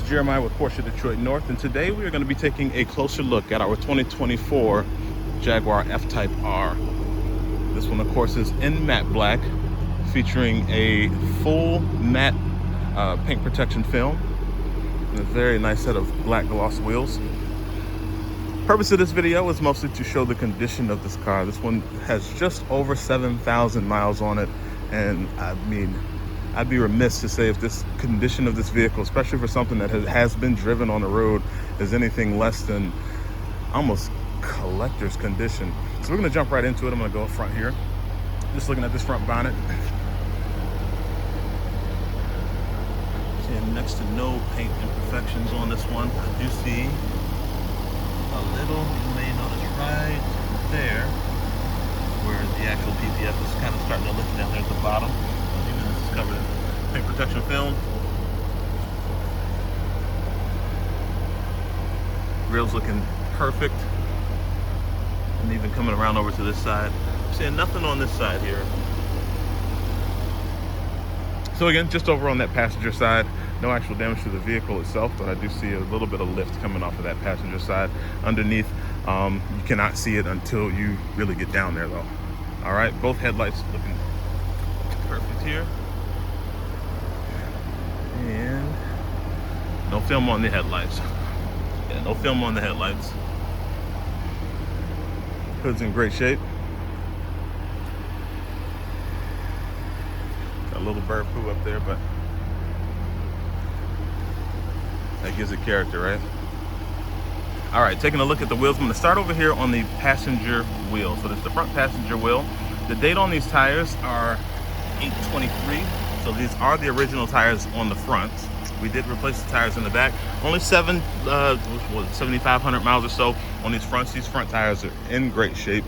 is Jeremiah with Porsche Detroit North, and today we are going to be taking a closer look at our 2024 Jaguar F-Type R. This one, of course, is in matte black, featuring a full matte paint protection film and a very nice set of black gloss wheels. Purpose of this video is mostly to show the condition of this car. This one has just over 7,000 miles on it, and I mean, I'd be remiss to say if this condition of this vehicle, especially for something that has been driven on the road, is anything less than almost collector's condition. So we're gonna jump right into it. I'm gonna go up front here. Just looking at this front bonnet. Seeing next to no paint imperfections on this one. I do see a little, you may notice right there, where the actual PPF is kind of starting to lift down there at the bottom. Even this is covered in paint protection film. Grill's looking perfect. And even coming around over to this side. I'm seeing nothing on this side here. So again, just over on that passenger side, no actual damage to the vehicle itself, but I do see a little bit of lift coming off of that passenger side. Underneath, you cannot see it until you really get down there though. All right, both headlights looking perfect here. And no film on the headlights. Yeah, no film on the headlights. Hood's in great shape. Got a little bird poo up there, but that gives it character, right? All right, taking a look at the wheels. I'm gonna start over here on the passenger wheel. So this is the front passenger wheel. The date on these tires are 8/23. So these are the original tires on the front. We did replace the tires in the back. Only 7,500 miles or so on these fronts. These front tires are in great shape.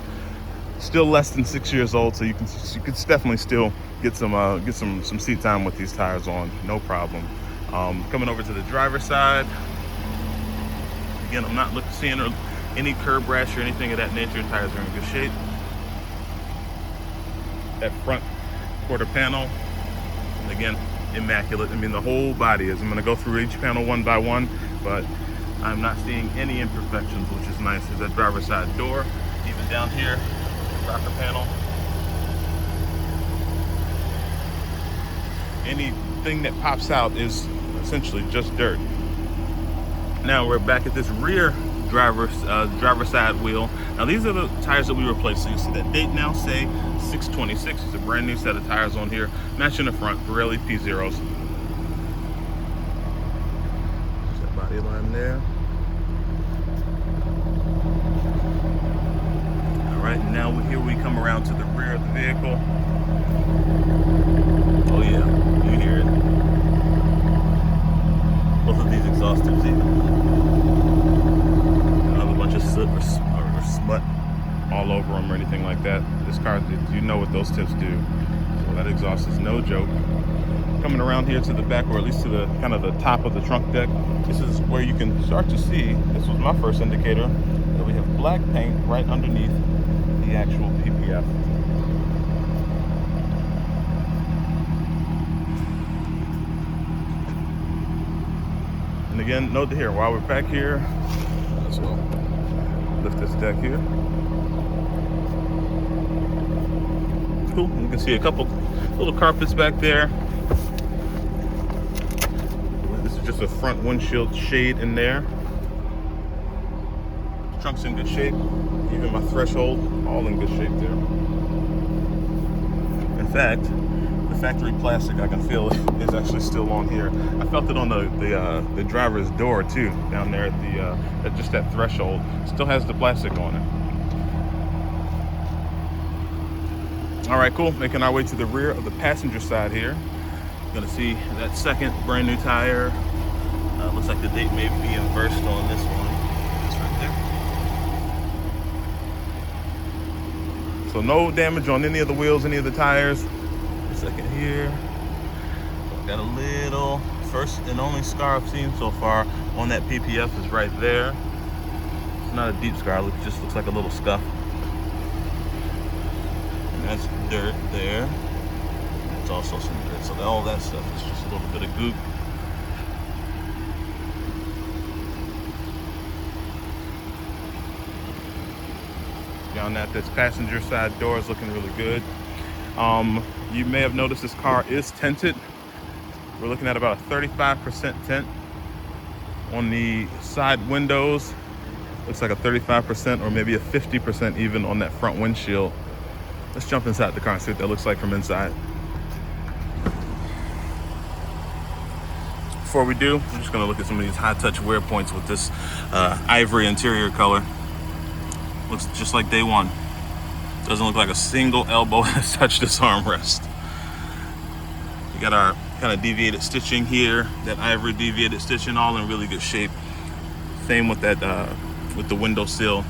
Still less than 6 years old, so you could definitely still get some seat time with these tires on, no problem. Coming over to the driver's side. Again, I'm not seeing any curb rash or anything of that nature. The tires are in good shape. That front quarter panel, again, immaculate. I mean, the whole body is. I'm going to go through each panel one by one, but I'm not seeing any imperfections, which is nice. There's that driver's side door, even down here, rocker panel. Anything that pops out is essentially just dirt. Now we're back at this rear driver's side wheel. Now these are the tires that we replaced. So you see that date now say 6/26. It's a brand new set of tires on here, matching the front Pirelli P0s. There's that body line there. All right, now here we come around to the rear of the vehicle. Oh yeah, you hear it. Both of these exhaust tips even. Another bunch of soot or smut all over them or anything like that. This car, you know what those tips do. So that exhaust is no joke. Coming around here to the back, or at least to the kind of the top of the trunk deck, this is where you can start to see, this was my first indicator, that we have black paint right underneath the actual PPF. And again, note here, while we're back here, let's go lift this deck here. Cool, you can see a couple little carpets back there. This is just a front windshield shade in there. Trunk's in good shape. Even my threshold, all in good shape there. In fact, the factory plastic I can feel is actually still on here. I felt it on the driver's door too, down there at at just that threshold. Still has the plastic on it. All right, cool. Making our way to the rear of the passenger side here. Gonna see that second brand new tire. Looks like the date may be inversed on this one. That's right there. So no damage on any of the wheels, any of the tires. Second here. Got a little, first and only scar I've seen so far on that PPF is right there. It's not a deep scar, it just looks like a little scuff. And that's dirt there. It's also some dirt, so all that stuff is just a little bit of goop. beyond that. This passenger side door is looking really good. You may have noticed this car is tinted. We're looking at about a 35% tint on the side windows. Looks like a 35% or maybe a 50% even on that front windshield. Let's jump inside the car and see what that looks like from inside. Before we do, I'm just gonna look at some of these high touch wear points with this ivory interior color. Looks just like day one. Doesn't look like a single elbow has touched this armrest. We got our kind of deviated stitching here, that ivory deviated stitching, all in really good shape. Same with that, with the window sill.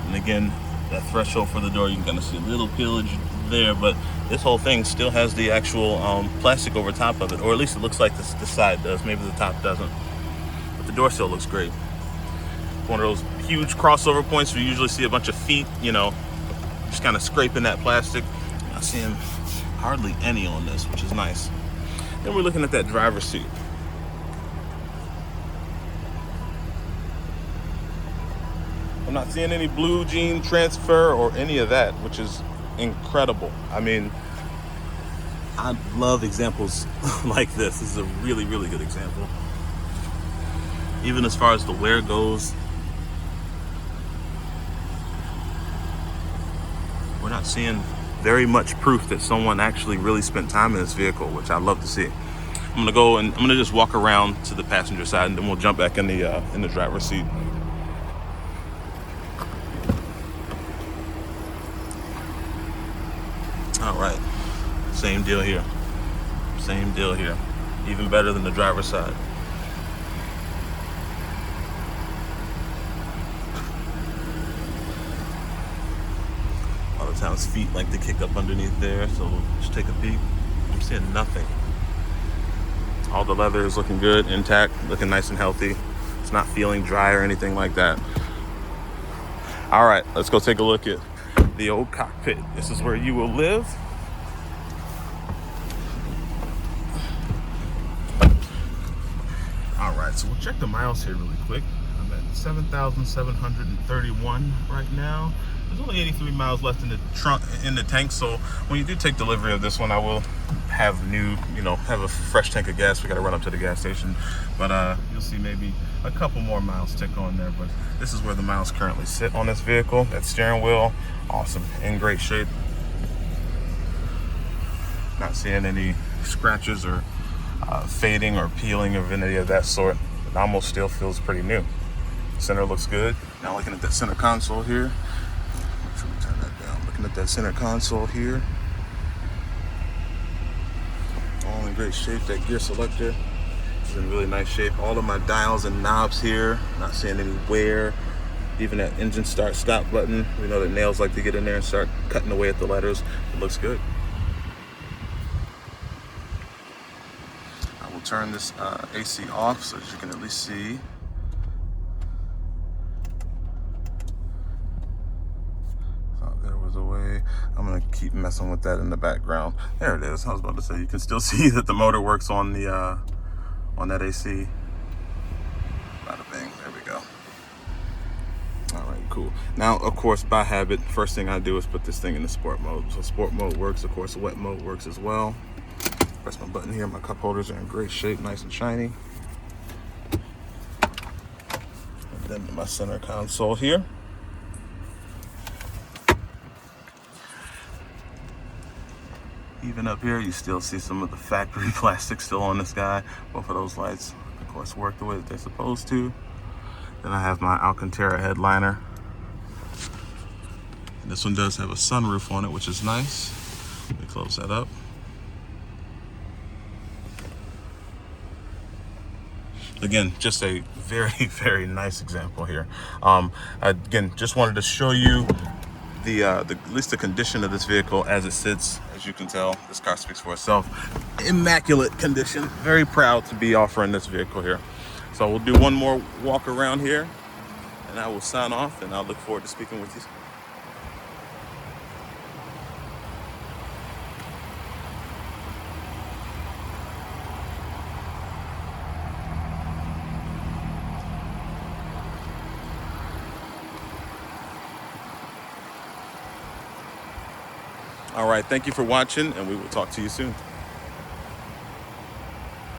And again, that threshold for the door, you can kind of see a little peelage there, but this whole thing still has the actual plastic over top of it, or at least it looks like the side does. Maybe the top doesn't, but the door sill looks great. One of those huge crossover points where you usually see a bunch of feet, you know, just kind of scraping that plastic. Not seeing hardly any on this, which is nice. Then we're looking at that driver's seat. I'm not seeing any blue jean transfer or any of that, which is incredible. I mean, I love examples like this. This is a really, really good example. Even as far as the wear goes, we're not seeing very much proof that someone actually really spent time in this vehicle, which I love to see. I'm gonna go and I'm gonna just walk around to the passenger side, and then we'll jump back in the driver's seat. All right, same deal here. Same deal here. Even better than the driver's side. A lot of times feet like to kick up underneath there, so we'll just take a peek. I'm seeing nothing. All the leather is looking good, intact, looking nice and healthy. It's not feeling dry or anything like that. All right, let's go take a look at the old cockpit. This is where you will live. All right, so we'll check the miles here really quick. I'm at 7,731 right now. There's only 83 miles left in the trunk, in the tank. So when you do take delivery of this one, I will have have a fresh tank of gas. We got to run up to the gas station, but you'll see maybe a couple more miles tick on there. But this is where the miles currently sit on this vehicle. That steering wheel, awesome, in great shape. Not seeing any scratches or fading or peeling of any of that sort. It almost still feels pretty new. Center looks good. Now looking at that center console here. Make sure we turn that down. Looking at that center console here. All in great shape. That gear selector is in really nice shape. All of my dials and knobs here. Not seeing any wear. Even that engine start stop button. We know that nails like to get in there and start cutting away at the letters. It looks good. I will turn this AC off so that you can at least see. Away. I'm gonna keep messing with that in the background. There it is. I was about to say you can still see that the motor works on the on that AC. Bada bing. There we go. All right, cool. Now, of course, by habit, first thing I do is put this thing in the sport mode. So sport mode works. Of course, wet mode works as well. Press my button here. My cup holders are in great shape, nice and shiny. And then my center console here. Even up here, you still see some of the factory plastic still on this guy. Both of those lights, of course, work the way that they're supposed to. Then I have my Alcantara headliner. And this one does have a sunroof on it, which is nice. Let me close that up. Again, just a very, very nice example here. Again, just wanted to show you at least the condition of this vehicle as it sits. As you can tell, this car speaks for itself. Immaculate condition. Very proud to be offering this vehicle here. So we'll do one more walk around here and I will sign off, and I'll look forward to speaking with you. All right, thank you for watching, and we will talk to you soon.